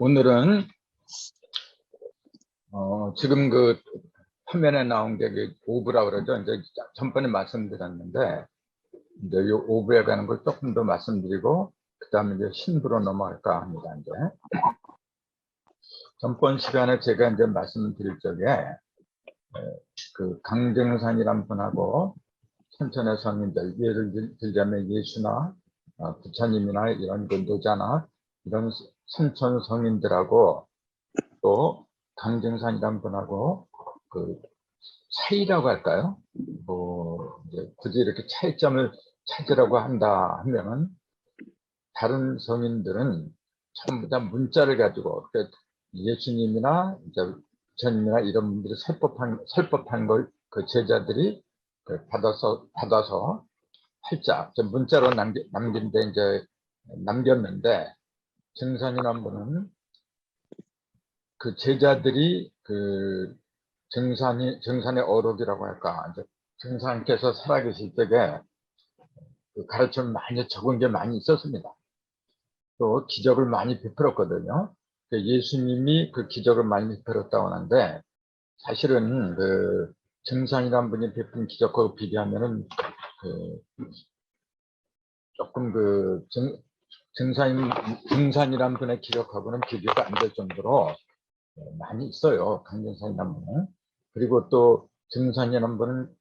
오늘은 지금 그 화면에 나온 게 오브라 그러죠. 이제 전번에 말씀드렸는데 이제 이 오브에 관한 걸 조금 더 말씀드리고 그다음에 이제 신부로 넘어갈까 합니다. 이제 전번 시간에 제가 이제 말씀드릴 적에 그 강정산이란 분하고 천천의 성인들, 예를 들자면 예수나 부처님이나 이런 근도자나 이런 선천 성인들하고 또 강정산이란 분하고 그 차이라고 할까요? 뭐 이제 굳이 이렇게 차이점을 찾으라고 한다 하면은 다른 성인들은 전부 다 문자를 가지고 예수님이나 이제 부처님이나 이런 분들이 설법한 걸 그 제자들이 받아서 활짝 문자로 남긴데 이제 남겼는데 증산이란 분은 그 제자들이 그 증산의 어록이라고 할까 이제 증산께서 살아계실 때에 그 가르침을 많이 적은 게 많이 있었습니다. 또 기적을 많이 베풀었거든요. 예수님이 그 기적을 많이 베풀었다고 하는데 사실은 그 증산이란 분이 베푼 기적하고 비교하면은 그 조금 그 증산이란 분의 기적하고는 비교가 안 될 정도로 많이 있어요. 강정산이란 분은. 그리고 또 증산이라는 분은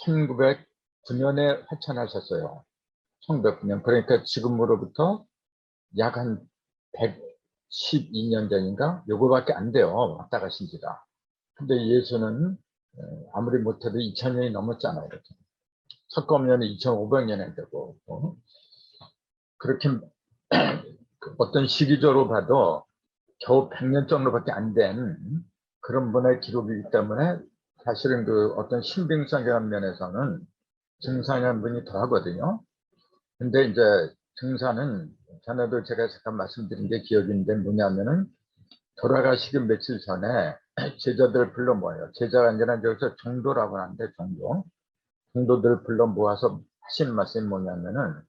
1909년에 회천하셨어요. 1909년. 그러니까 지금으로부터 약 한 112년 전인가? 요거밖에 안 돼요. 왔다 가신 지가. 근데 예수는 아무리 못해도 2000년이 넘었잖아요. 이렇게. 석검년이 2500년이 되고. 그렇게 어떤 시기적으로 봐도 겨우 100년 정도밖에 안 된 그런 분의 기록이기 때문에 사실은 그 어떤 신빙성이라는 면에서는 증산이라는 분이 더하거든요. 근데 이제 증산은 전에도 제가 잠깐 말씀드린 게 기억이 있는데 뭐냐면은 돌아가시기 며칠 전에 제자들 불러 모아요. 제자가 아니라 여기서 종도라고 하는데 종도들 불러 모아서 하시는 말씀이 뭐냐면은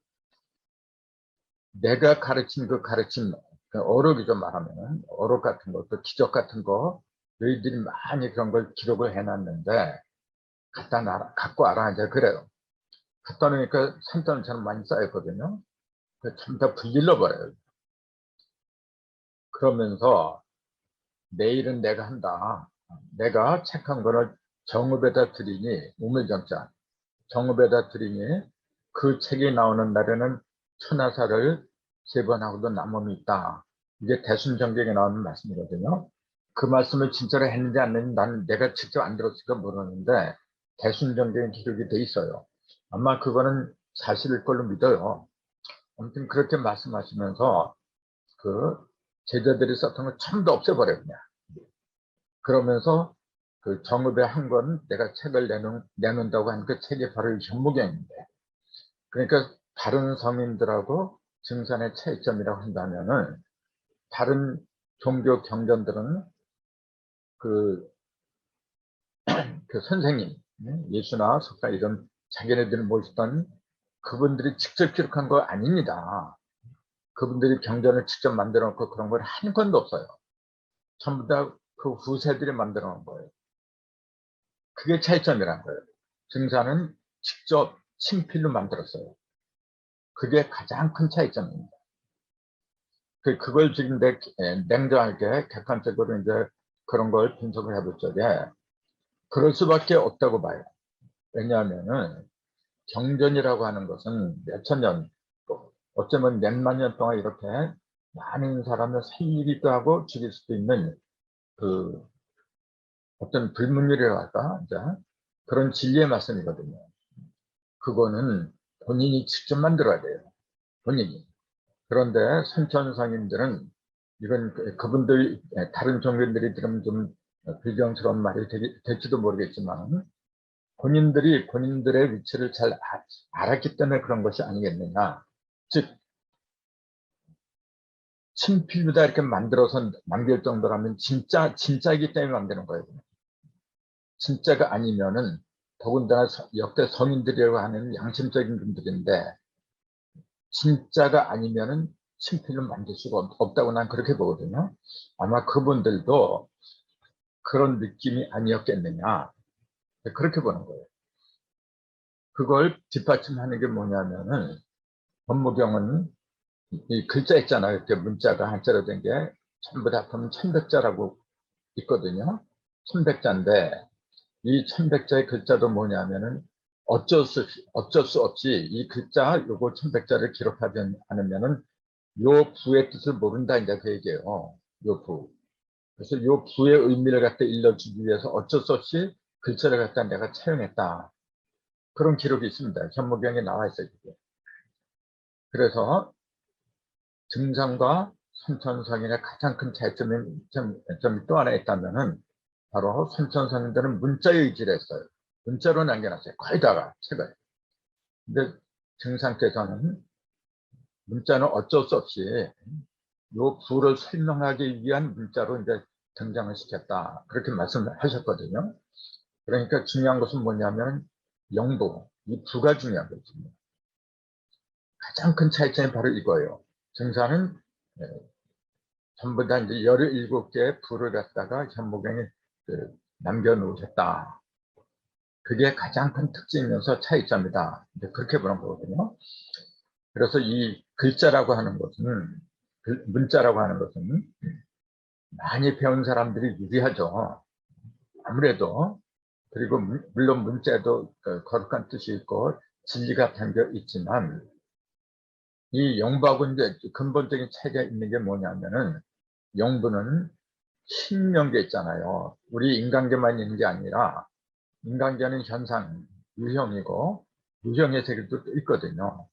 내가 가르친 그 가르침 어록이죠. 말하면은 어록 같은 것도 기적 같은 거 너희들이 많이 그런 걸 기록을 해놨는데 갖고 와라 이제 그래요. 갖다 놓으니까 산더미처럼 많이 쌓였거든요. 전부 다 불질러 버려요. 그러면서 내일은 내가 한다. 내가 책 한 권을 정읍에다 드리니 우물정자 정읍에다 드리니 그 책이 나오는 날에는 천하사를 3번 하고도 남음이 있다. 이게 대순정경에 나오는 말씀이거든요. 그 말씀을 진짜로 했는지 안 했는지 나는 내가 직접 안 들었으니까 모르는데 대순정경에 기록이 돼 있어요. 아마 그거는 사실일 걸로 믿어요. 아무튼 그렇게 말씀하시면서 그 제자들이 썼던 걸 전부 다 없애버려요. 그냥. 그러면서 그 정읍에 한 권 내가 책을 내놓는다고 한 그 책이 바로 현무경인데 그러니까 다른 성인들하고 증산의 차이점이라고 한다면은 다른 종교 경전들은 그 선생님 예수나 석가 이런 자기네들을 모시던 그분들이 직접 기록한 거 아닙니다. 그분들이 경전을 직접 만들어 놓고 그런 걸 한 권도 없어요. 전부 다 그 후세들이 만들어 놓은 거예요. 그게 차이점이란 거예요. 증산은 직접 친필로 만들었어요. 그게 가장 큰 차이점입니다. 그걸 지금 냉정하게 객관적으로 이제 그런 걸 분석을 해볼 적에 그럴 수밖에 없다고 봐요. 왜냐하면은 경전이라고 하는 것은 몇천 년, 어쩌면 몇만 년 동안 이렇게 많은 사람을 살리기도 하고 죽일 수도 있는 그 어떤 불문율이라고 할까? 그런 진리의 말씀이거든요. 그거는 본인이 직접 만들어야 돼요. 본인이. 그런데 선천성인들은 이건 그분들 다른 종교들이 들으면 좀 불경스러운 말이 될지도 모르겠지만 본인들이 본인들의 위치를 잘 알았기 때문에 그런 것이 아니겠느냐. 즉 친필보다 이렇게 만들어서 남길 정도라면 진짜이기 때문에 만드는 거예요. 진짜가 아니면은 더군다나 역대 성인들이라고 하는 양심적인 분들인데 진짜가 아니면은 친필로 만들 수가 없다고 난 그렇게 보거든요. 아마 그분들도 그런 느낌이 아니었겠느냐, 그렇게 보는 거예요. 그걸 뒷받침하는 게 뭐냐면은, 법무경은 이 글자 있잖아요. 이렇게 문자가 한자로 된 게 전부 다 보면 1100자라고 있거든요. 1100자인데 이 1100자의 글자도 뭐냐면은 어쩔 수 없이 이 글자 요거 1100자를 기록하지 않으면은 요 부의 뜻을 모른다, 이제 그 얘기예요. 요 부. 그래서 요 부의 의미를 갖다 일러주기 위해서 어쩔 수 없이 글자를 갖다 내가 차용했다. 그런 기록이 있습니다. 현무경에 나와 있어요. 그게. 그래서 증상과 선천성인의 가장 큰 차이점이 또 하나 있다면은 바로 선천성인들은 문자의 의지를 했어요. 문자로 남겨놨어요. 거의 다가 책을. 근데 증상께서는 문자는 어쩔 수 없이 요 부를 설명하기 위한 문자로 이제 등장을 시켰다. 그렇게 말씀하셨거든요. 그러니까 중요한 것은 뭐냐면 영부, 이 부가 중요한 거죠. 가장 큰 차이점이 바로 이거예요. 증상은 전부 다 이제 17개의 부를 갖다가 현무경에 남겨놓으셨다. 그게 가장 큰 특징이면서 차이점이다. 이제 그렇게 보는 거거든요. 그래서 이 글자라고 하는 것은, 문자라고 하는 것은 많이 배운 사람들이 유리하죠. 아무래도. 그리고 물론 문자에도 거룩한 뜻이 있고 진리가 담겨 있지만 이 영부하고 이제 근본적인 차이가 있는 게 뭐냐면은 영부는 신명계 있잖아요. 우리 인간계만 있는 게 아니라 인간계는 현상, 유형이고 무형의 세계도 있거든요.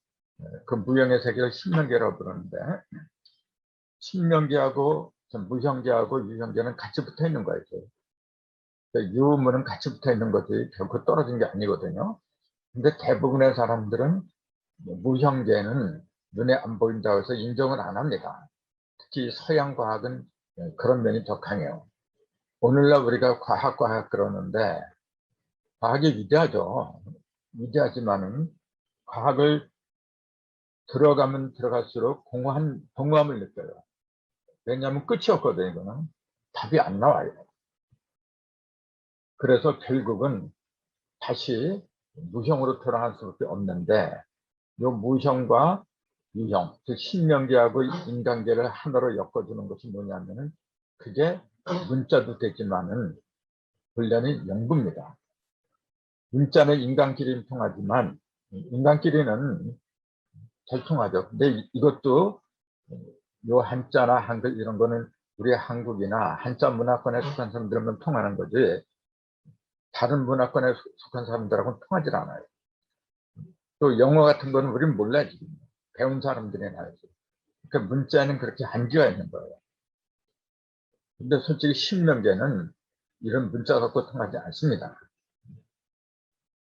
그 무형의 세계를 신명계라고 부르는데 신명계하고 무형계하고 유형계는 같이 붙어 있는 거예요. 유무는 같이 붙어 있는 거지 결코 떨어진 게 아니거든요. 근데 대부분의 사람들은 무형계는 눈에 안 보인다고 해서 인정을 안 합니다. 특히 서양 과학은 그런 면이 더 강해요. 오늘날 우리가 과학 그러는데 과학이 위대하죠. 위대하지만은 과학을 들어가면 들어갈수록 공허함을 느껴요. 왜냐하면 끝이 없거든요. 이거는 답이 안 나와요. 그래서 결국은 다시 무형으로 돌아갈 수밖에 없는데 이 무형과 유형, 즉 신명계하고 인간계를 하나로 엮어주는 것이 뭐냐면은 그게 문자도 되지만은 본래는 영부입니다. 문자는 인간끼리는 통하지만 인간끼리는 잘 통하죠. 근데 이것도 요 한자나 한글 이런 거는 우리 한국이나 한자 문화권에 속한 사람들만 통하는 거지 다른 문화권에 속한 사람들하고는 통하지 않아요. 또 영어 같은 거는 우리는 몰라요. 지금. 배운 사람들이 알지. 그러니까 문자는 그렇게 한계가 있는 거예요. 근데 솔직히 신명계는 이런 문자 갖고 통하지 않습니다.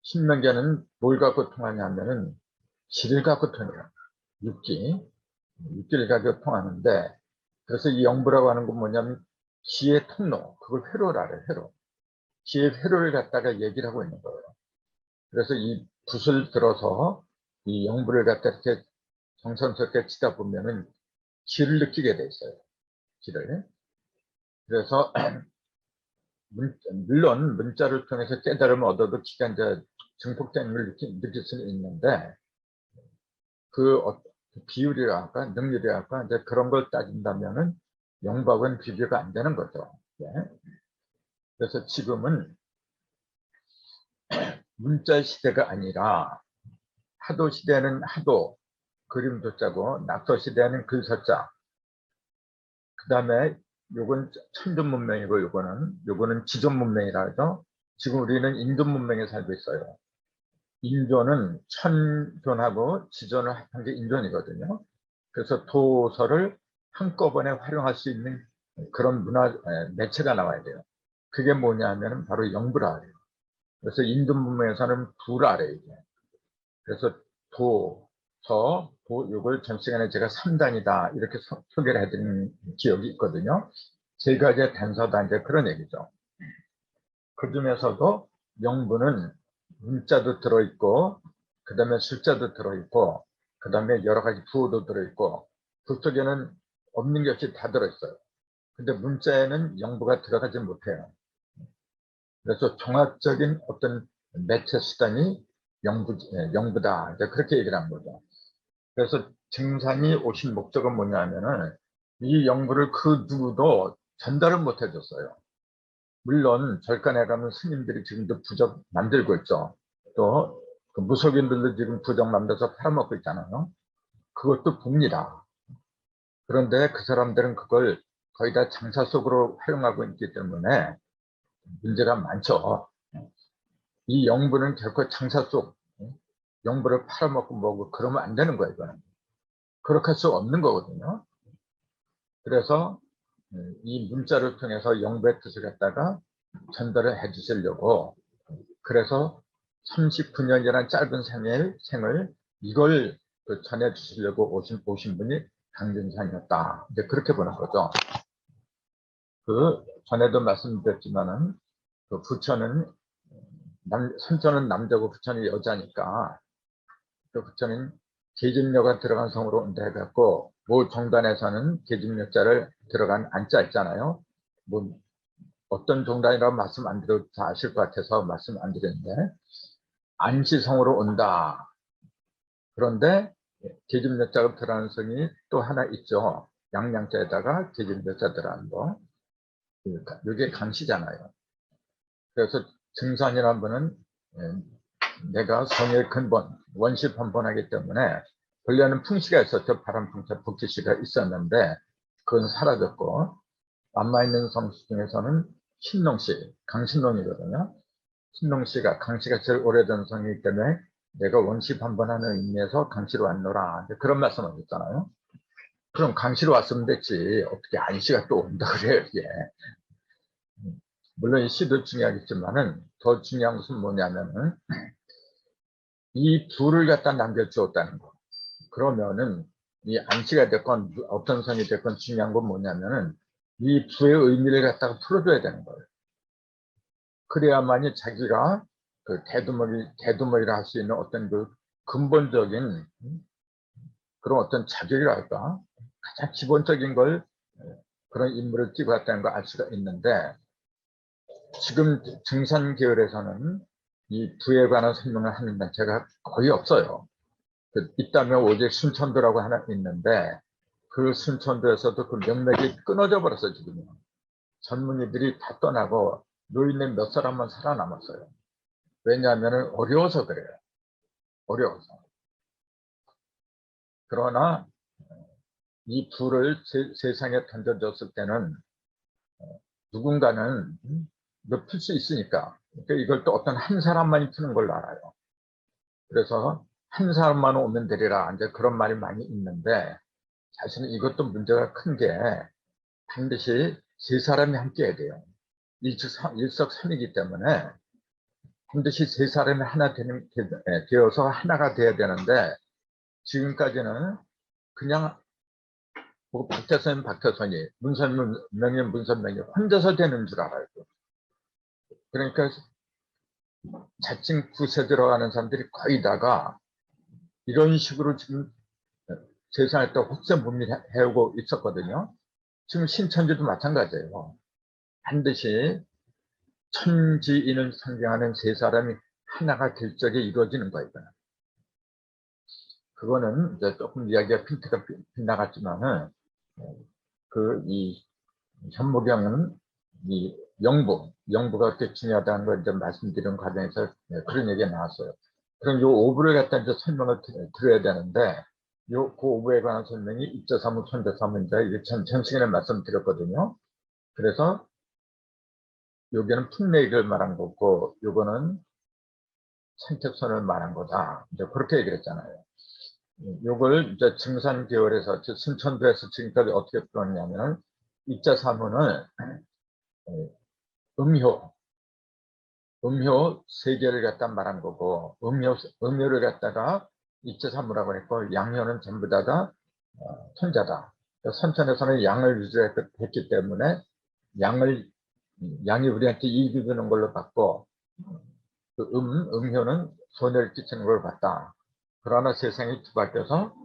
신명계는 뭘 갖고 통하냐면은 질을 갖고 통해요. 육기를 갖고 통하는데 그래서 이 영부라고 하는 건 뭐냐면 지의 통로, 그걸 회로라래, 회로. 지의 회로를 갖다가 얘기를 하고 있는 거예요. 그래서 이 붓을 들어서 이 영부를 갖다 이렇게 정성스럽게 치다 보면은 지를 느끼게 돼 있어요. 지를. 그래서 물론 문자를 통해서 깨달음을 얻어도 기가 이제 증폭되는 걸 느낄 수는 있는데 그 비율이라 할까 능률이라 할까 이제 그런 걸 따진다면은 영박은 비교가 안 되는 거죠. 네. 그래서 지금은 문자 시대가 아니라 하도 시대는 하도 그림도 짜고 낙서 시대는 글서자. 그 다음에 요건 천전 문명이고 요거는 지존 문명이라 하죠. 지금 우리는 인존 문명에 살고 있어요. 인존은 천존하고 지존을 합한 게 인존이거든요. 그래서 도서를 한꺼번에 활용할 수 있는 그런 매체가 나와야 돼요. 그게 뭐냐 하면 바로 영부라 해요. 그래서 인존 문명에서는 부라 그래요. 그래서 요걸 전 시간에 제가 3단이다 이렇게 소개를 해드린 기억이 있거든요. 세 가지의 단서다 이제 그런 얘기죠. 그 중에서도 영부는 문자도 들어있고 그 다음에 숫자도 들어있고 그 다음에 여러 가지 부호도 들어있고 그 속에는 없는 것이 다 들어있어요. 근데 문자에는 영부가 들어가지 못해요. 그래서 종합적인 어떤 매체 수단이 영부다. 이제 그렇게 얘기를 한 거죠. 그래서 증산이 오신 목적은 뭐냐면은 이 영부를 그 누구도 전달을 못 해줬어요. 물론 절간에 가면 스님들이 지금도 부적 만들고 있죠. 또 그 무속인들도 지금 부적 만들어서 팔아먹고 있잖아요. 그것도 봅니다. 그런데 그 사람들은 그걸 거의 다 장사 속으로 활용하고 있기 때문에 문제가 많죠. 이 영부는 결코 장사 속 영부를 팔아먹고 뭐고 그러면 안 되는 거예요. 이거는. 그렇게 할 수 없는 거거든요. 그래서 이 문자를 통해서 영부의 뜻을 갖다가 전달을 해 주시려고, 그래서 39년이라는 짧은 생을 이걸 전해 주시려고 오신 분이 강진상이었다. 이제 그렇게 보는 거죠. 그 전에도 말씀드렸지만은 그 부처는 선천은 남자고 부처는 여자니까 그 부처는 계집녀가 들어간 성으로 온다 해갖고 뭐 종단에서는 계집녀자를 들어간 안자 있잖아요. 뭐 어떤 종단이라고 말씀 안 드려도 다 아실 것 같아서 말씀 안 드렸는데 안시성으로 온다. 그런데 계집녀자가 들어가는 성이 또 하나 있죠. 양양자에다가 계집녀자 들어가는 거. 이게 강시잖아요. 그래서 증산이라는 분은 내가 성의 근본, 원시번본하기 때문에 원래는 풍씨가 있었죠. 바람풍차 북기씨가 있었는데 그건 사라졌고 남아있는 성씨 중에서는 신농씨, 강신농이거든요. 신농씨가 강씨가 제일 오래된 성이기 때문에 내가 원시번본하는 의미에서 강씨로 왔노라. 그런 말씀을 했잖아요. 그럼 강씨로 왔으면 됐지. 어떻게 안씨가 또 온다 그래요, 이게. 물론 이 시도 중요하겠지만은 더 중요한 것은 뭐냐면은 이 부를 갖다 남겨주었다는 거. 그러면은 이 안씨가 됐건 어떤 성이 됐건 중요한 건 뭐냐면은 이 부의 의미를 갖다가 풀어줘야 되는 거예요. 그래야만이 자기가 그 대두머리라 할 수 있는 어떤 그 근본적인 그런 어떤 자격이랄까 가장 기본적인 걸 그런 인물을 띄고 왔다는 걸 알 수가 있는데 지금 증산 계열에서는 이 부에 관한 설명을 하는 단체가 거의 없어요. 있다면 오직 순천도라고 하나 있는데 그 순천도에서도 그 명맥이 끊어져 버렸어요. 지금 전문의들이 다 떠나고 노인네 몇 사람만 살아남았어요. 왜냐하면 어려워서 그래요. 어려워서. 그러나 이 부를 세상에 던져줬을 때는 누군가는 풀 수 있으니까. 그러니까 이걸 또 어떤 한 사람만이 푸는 걸로 알아요. 그래서 한 사람만 오면 되리라 이제 그런 말이 많이 있는데 사실은 이것도 문제가 큰 게 반드시 세 사람이 함께 해야 돼요. 일석삼이기 때문에 반드시 세 사람이 하나 되어서 하나가 돼야 되는데 지금까지는 그냥 뭐 박태선이면 박태선이, 문선명이면 문선명이 혼자서 되는 줄 알아요. 그러니까 자칭 구세 들어가는 사람들이 거의 다가 이런 식으로 지금 세상을 또 혹세무민 해오고 있었거든요. 지금 신천지도 마찬가지예요. 반드시 천지인을 상징하는 세 사람이 하나가 될 적에 이루어지는 거예요. 그거는 이제 조금 이야기가 핀트가 빗나갔지만은 이 현무경은 이 영부가 그렇게 중요하다는 걸 이제 말씀드린 과정에서 그런 얘기가 나왔어요. 그럼 요 오부를 갖다 이제 설명을 드려야 되는데 그 오부에 관한 설명이 입자사무, 천자사무 이게 전 시간에 말씀드렸거든요. 그래서 여기는 풍내익을 말한 거고 요거는 선택선을 말한 거다. 이제 그렇게 얘기를 했잖아요. 요걸 이제 증산 계열에서 순천도에서 지금까지 어떻게 풀었냐면 입자사문을 음효 세 개를 갖다 말한 거고 음효를 갖다가 입자사무라고 했고 양효는 전부 다가 천자다. 선천에서는 양을 유지했기 때문에 양이 우리한테 이익을 주는 걸로 봤고 그 음효는 손해를 끼치는 걸 봤다. 그러나 세상이 뒤바뀌어서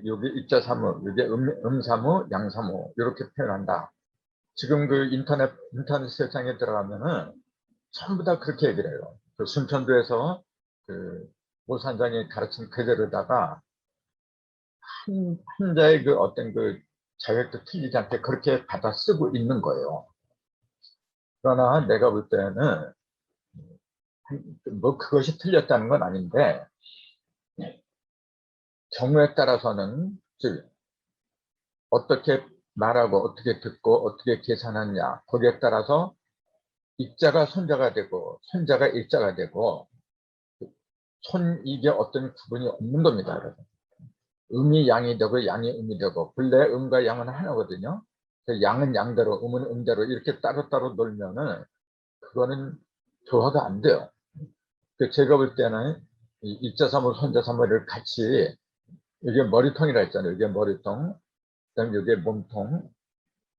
여기 입자사무, 여기 음사무, 양사무 이렇게 표현한다. 지금 그 인터넷 세상에 들어가면은 전부 다 그렇게 얘기를 해요. 그 순천도에서 그 모산장이 가르친 그대로다가 한자의 그 어떤 그 자격도 틀리지 않게 그렇게 받아 쓰고 있는 거예요. 그러나 내가 볼 때는 뭐 그것이 틀렸다는 건 아닌데 경우에 따라서는 즉 어떻게 말하고 어떻게 듣고 어떻게 계산하느냐 거기에 따라서 입자가 손자가 되고 손자가 일자가 되고 이게 어떤 구분이 없는 겁니다. 여러분. 음이 양이 되고 양이 음이 되고 본래 음과 양은 하나거든요. 양은 양대로 음은 음대로 이렇게 따로따로 놀면은 그거는 조화가 안 돼요. 제가 볼 때는 이 입자사물 손자사물을 같이 이게 머리통이라 했잖아요. 이게 머리통, 그다음에 이게 몸통,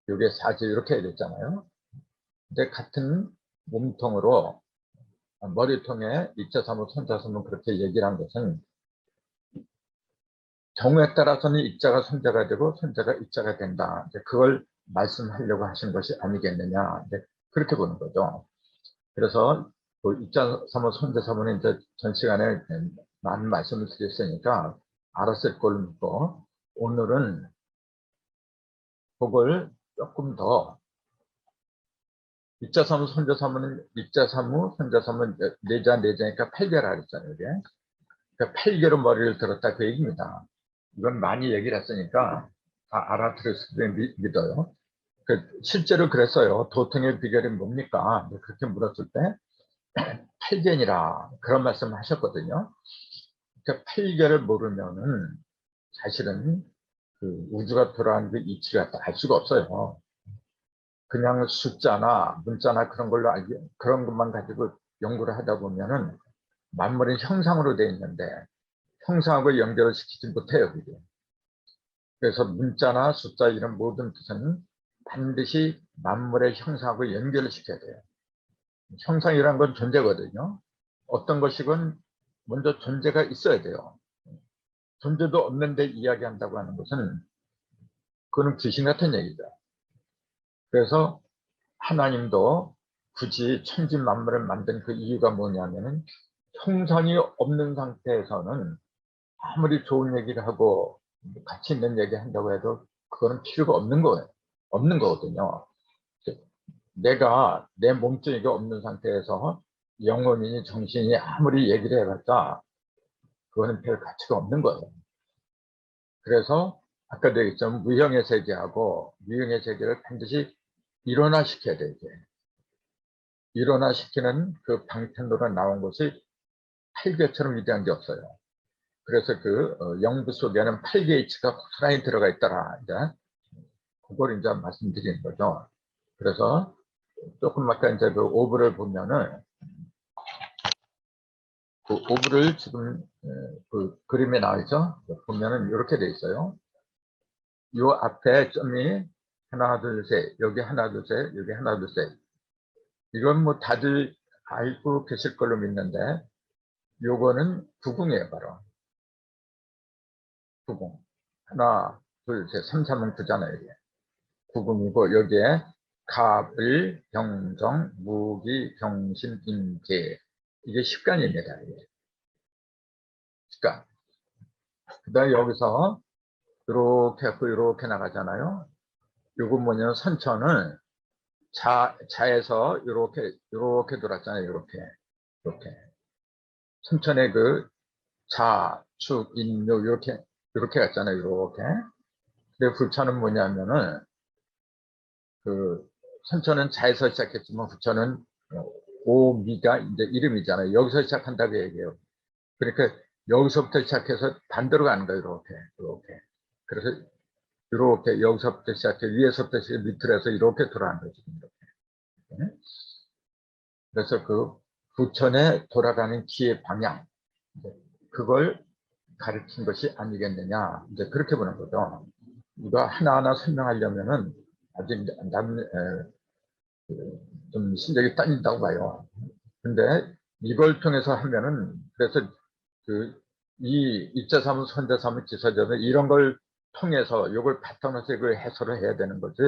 이게 사지 이렇게 해야 됐잖아요. 근데 같은 몸통으로 머리통에 입자사물 손자사물 그렇게 얘기를 한 것은 경우에 따라서는 입자가 손자가 되고 손자가 입자가 된다. 그걸 말씀하려고 하신 것이 아니겠느냐. 그렇게 보는 거죠. 그래서 그 입자사물 손자사물은 이제 전 시간에 많은 말씀을 드렸으니까 알았을 걸로 믿고 오늘은 그걸 조금 더 입자사무, 손자사무는 입자사무, 손자사무 네자, 네자니까 8개라 그랬잖아요. 이게. 그러니까 8개로 머리를 들었다 그 얘기입니다. 이건 많이 얘기를 했으니까 다 알아들었을 때 믿어요. 실제로 그랬어요. 도통의 비결이 뭡니까? 그렇게 물었을 때 8개니라 그런 말씀을 하셨거든요. 그러니까 8개를 모르면은 사실은 그 우주가 돌아가는 그 이치가 알 수가 없어요. 그냥 숫자나 문자나 그런 걸로 그런 것만 가지고 연구를 하다 보면은 만물은 형상으로 되어 있는데 형상하고 연결을 시키지 못해요, 그게. 그래서 문자나 숫자 이런 모든 뜻은 반드시 만물의 형상하고 연결을 시켜야 돼요. 형상이란 건 존재거든요. 어떤 것이건 먼저 존재가 있어야 돼요. 존재도 없는데 이야기한다고 하는 것은 그거는 귀신 같은 얘기죠. 그래서 하나님도 굳이 천지 만물을 만든 그 이유가 뭐냐면은 형상이 없는 상태에서는 아무리 좋은 얘기를 하고 가치 있는 얘기 한다고 해도 그거는 필요가 없는 거예요. 없는 거거든요. 내가 내 몸뚱이가 없는 상태에서 영혼이니 정신이 아무리 얘기를 해봤자 그거는 별 가치가 없는 거예요. 그래서 아까도 얘기했지만 무형의 세계하고 무형의 세계를 반드시 일원화시켜야 돼요. 이게. 일원화시키는 그 방편으로 나온 것이 8개처럼 위대한 게 없어요. 그래서 그 영부 속에는 8개의 이치가 고스란히 들어가 있더라. 이제 그걸 이제 말씀드리는 거죠. 그래서 조금 아까 이제 그 오브를 보면은 그 오브를 지금 그 그림에 나와 있죠. 보면은 이렇게 돼 있어요. 요 앞에 점이 하나 둘 셋, 여기 하나 둘 셋, 여기 하나 둘 셋. 이건 뭐 다들 알고 계실 걸로 믿는데 요거는 구궁이에요, 바로. 구궁. 하나, 둘, 셋, 3, 3은 구잖아요, 이게. 구궁이고 여기에 갑을, 병정, 무기, 경신, 임계. 이게 십간입니다, 이게. 십간. 그 다음에 여기서 이렇게 하고 이렇게 나가잖아요. 요건 뭐냐면 선천을 자에서 이렇게 돌았잖아요. 이렇게. 선천의 그 자, 축, 인묘 이렇게 갔잖아요. 이렇게. 근데 부처는 뭐냐면은 그 선천은 자에서 시작했지만 부처는 오미가 이제 이름이잖아요. 여기서 시작한다고 얘기해요. 그러니까 여기서부터 시작해서 반대로 가는 거예요. 이렇게. 그래서 이렇게 여기서부터 시작해 위에서부터 시작해 밑으로 해서 이렇게 돌아가는 거죠. 이렇게. 그래서 그 부천에 돌아가는 기의 방향 그걸 가르친 것이 아니겠느냐 이제 그렇게 보는 거죠. 이거 하나하나 설명하려면은 아직 좀 실력이 딸린다고 봐요. 근데 이걸 통해서 하면은 그래서 그 이 입자사무, 선자사무, 지사자는 이런 걸 통해서 이걸 바탕으로서 이걸 해설을 해야 되는 거지.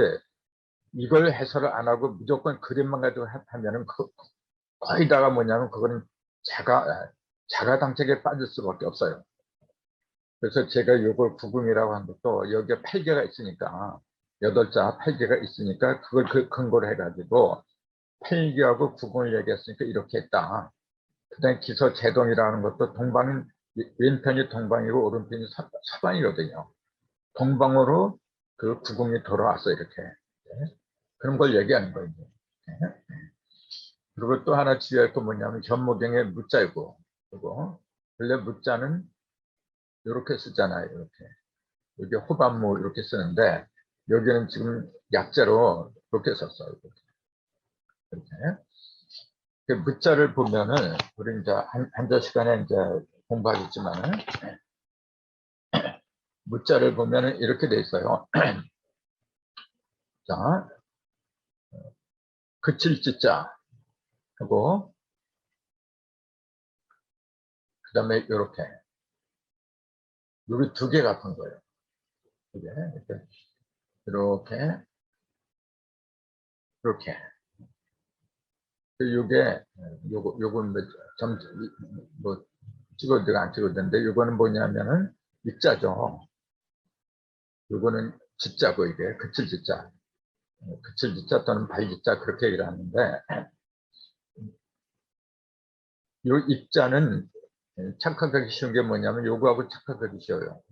이걸 해설을 안 하고 무조건 그림만 가지고 하면은 거의 다가 뭐냐면 그거는 자가당착에 빠질 수밖에 없어요. 그래서 제가 이걸 구궁이라고 한 것도 여기에 8개가 있으니까 8자 8개가 있으니까 그걸 근거로 해가지고 8개하고 구궁을 얘기했으니까 이렇게 했다. 그다음에 기서제동이라는 것도 동방은 왼편이 동방이고 오른편이 서방이거든요. 동방으로 그 구궁이 돌아왔어 이렇게. 네. 그런 걸 얘기하는 거예요. 네. 그리고 또 하나 주의할 건 뭐냐면 현무경의 무자이고, 그리고 원래 무자는 이렇게 쓰잖아요. 이렇게 여기 호반무 이렇게 쓰는데 여기는 지금 약자로 이렇게 썼어요. 이렇게. 그 무자를 보면은 우리 이제 한자 시간에 이제 공부하겠지만은 무자를 보면은 이렇게 돼 있어요. 자, 그칠 지자 하고 그다음에 이렇게 여기 두 개 같은 거예요. 이게 이렇게 이렇게 요게 요건 뭐 찍어도 안 찍어도는데 요거는 뭐냐면은 입자죠. 요거는 지자고 이게 그칠 지자, 그칠 지자 또는 발 지자 그렇게 얘기를 하는데 요 입자는 착각하기 쉬운 게 뭐냐면 요거하고 착각하기 쉬워요.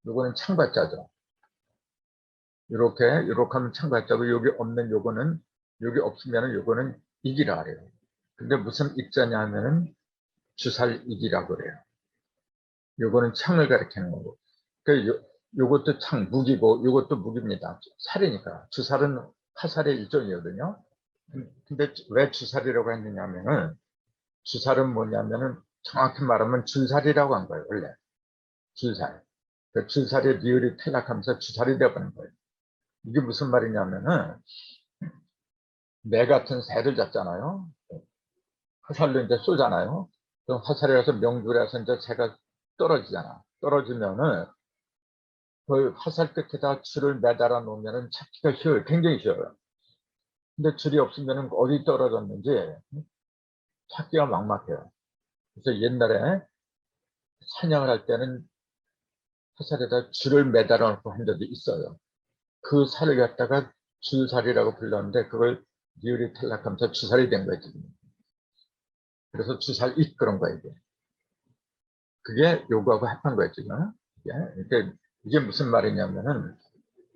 요거는 창발자죠. 이렇게 하면 창발자고 여기 없는 요거는 여기 없으면은 요거는 이기라 그래요. 근데 무슨 입자냐 하면은 주살이기라고 그래요. 요거는 창을 가리키는 거고. 그 요것도 창 무기고 요것도 무기입니다. 살이니까 주살은 화살의 일종이거든요. 근데 왜 주살이라고 했느냐 하면은 주살은 뭐냐면은 정확히 말하면 줄살이라고 한 거예요. 원래 줄살. 그 줄살의 리을이 탈락하면서 주살이 되어버린 거예요. 이게 무슨 말이냐면은 매 같은 새를 잡잖아요. 화살로 이제 쏘잖아요. 그럼 화살이라서 명줄에서 이제 새가 떨어지잖아. 떨어지면은 그 화살 끝에다 줄을 매달아 놓으면은 찾기가 쉬워요. 굉장히 쉬워요. 근데 줄이 없으면은 어디 떨어졌는지 찾기가 막막해요. 그래서 옛날에 사냥을 할 때는 화살에다 줄을 매달아 놓고 한 적이 있어요. 그 살을 갖다가 줄살이라고 불렀는데 그걸 리을이 탈락하면서 주살이 된 거예요, 지금. 그래서 주살잇 그런 거예요, 이게. 그게 요구하고 합한 거예요, 지금. 이게 무슨 말이냐면은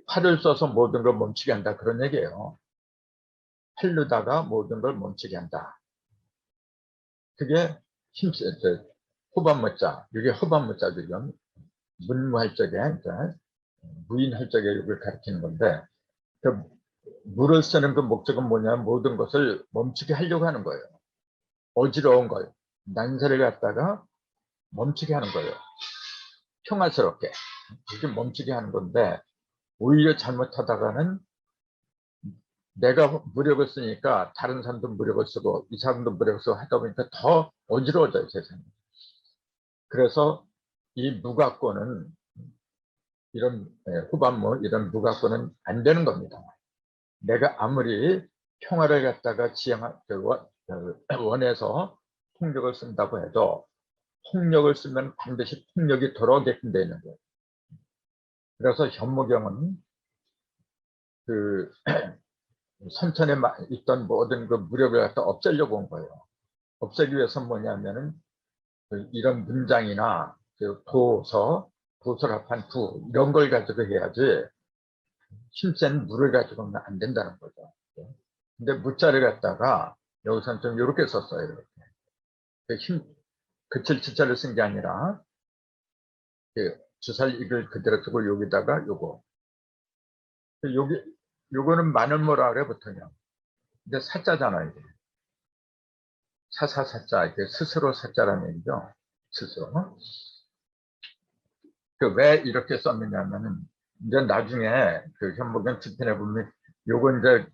활을 써서 모든 걸 멈추게 한다 그런 얘기예요. 활르다가 모든 걸 멈추게 한다. 그게 호반무자, 이게 호반무자죠. 지금 문무할 적에 무인할 적에 이걸 가리키는 건데 그 물을 쓰는 그 목적은 뭐냐면 모든 것을 멈추게 하려고 하는 거예요. 어지러운 거예요. 난세를 갖다가 멈추게 하는 거예요. 평화스럽게 이렇게 멈추게 하는 건데 오히려 잘못하다가는 내가 무력을 쓰니까 다른 사람도 무력을 쓰고 이 사람도 무력을 쓰고 하다 보니까 더 어지러워져요, 세상이. 그래서 이 무가권은 이런 후반무 이런 무가권은 안 되는 겁니다. 내가 아무리 평화를 갖다가 원해서 폭력을 쓴다고 해도 폭력을 쓰면 반드시 폭력이 돌아오게끔 되는 거예요. 그래서 현무경은 그 선천에 있던 모든 그 무력을 갖다 없애려고 온 거예요. 없애기 위해서 뭐냐면은 이런 문장이나 그 도서랍한 부 이런 걸 가지고 해야지 힘센 물을 가지고는 안 된다는 거죠. 근데 무자를 갖다가 여기서는 좀 이렇게 썼어요. 이렇게. 그칠 지자를 쓴 게 아니라 주살 이글 그대로 쓰고 여기다가 요거는 마늘모라 그래 보통요. 근데 사자잖아요. 이게. 사자 이게 스스로 사자라는 얘기죠. 스스로. 왜 이렇게 썼느냐면은 이제 나중에 그 현무경 집편에 보면 요건 이제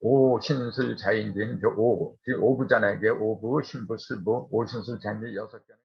오신술 자인진, 오부잖아요. 이게 오부, 신부, 술부, 오신술 자인진 6개는